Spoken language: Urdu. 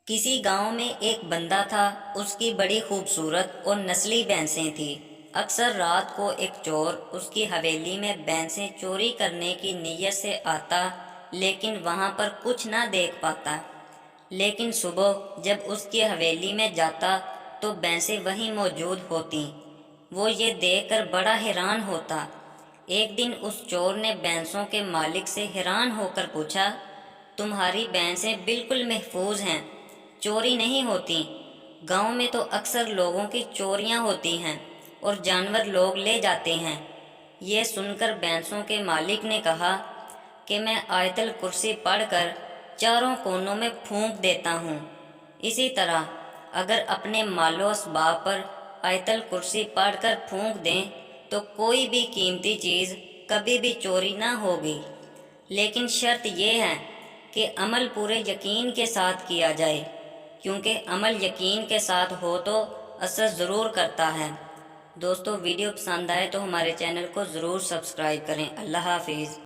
کسی گاؤں میں ایک بندہ تھا، اس کی بڑی خوبصورت اور نسلی بھینسیں تھیں۔ اکثر رات کو ایک چور اس کی حویلی میں بھینسیں چوری کرنے کی نیت سے آتا، لیکن وہاں پر کچھ نہ دیکھ پاتا۔ لیکن صبح جب اس کی حویلی میں جاتا تو بھینسیں وہیں موجود ہوتیں۔ وہ یہ دیکھ کر بڑا حیران ہوتا۔ ایک دن اس چور نے بھینسوں کے مالک سے حیران ہو کر پوچھا، تمہاری بھینسیں بالکل محفوظ ہیں، چوری نہیں ہوتی؟ گاؤں میں تو اکثر لوگوں کی چوریاں ہوتی ہیں اور جانور لوگ لے جاتے ہیں۔ یہ سن کر بھینسوں کے مالک نے کہا کہ میں آیت الکرسی پڑھ کر چاروں کونوں میں پھونک دیتا ہوں۔ اسی طرح اگر اپنے مال و اسباب پر آیت الکرسی پڑھ کر پھونک دیں تو کوئی بھی قیمتی چیز کبھی بھی چوری نہ ہوگی، لیکن شرط یہ ہے کہ عمل پورے یقین کے ساتھ کیا جائے، کیونکہ عمل یقین کے ساتھ ہو تو اثر ضرور کرتا ہے۔ دوستو، ویڈیو پسند آئے تو ہمارے چینل کو ضرور سبسکرائب کریں۔ اللہ حافظ۔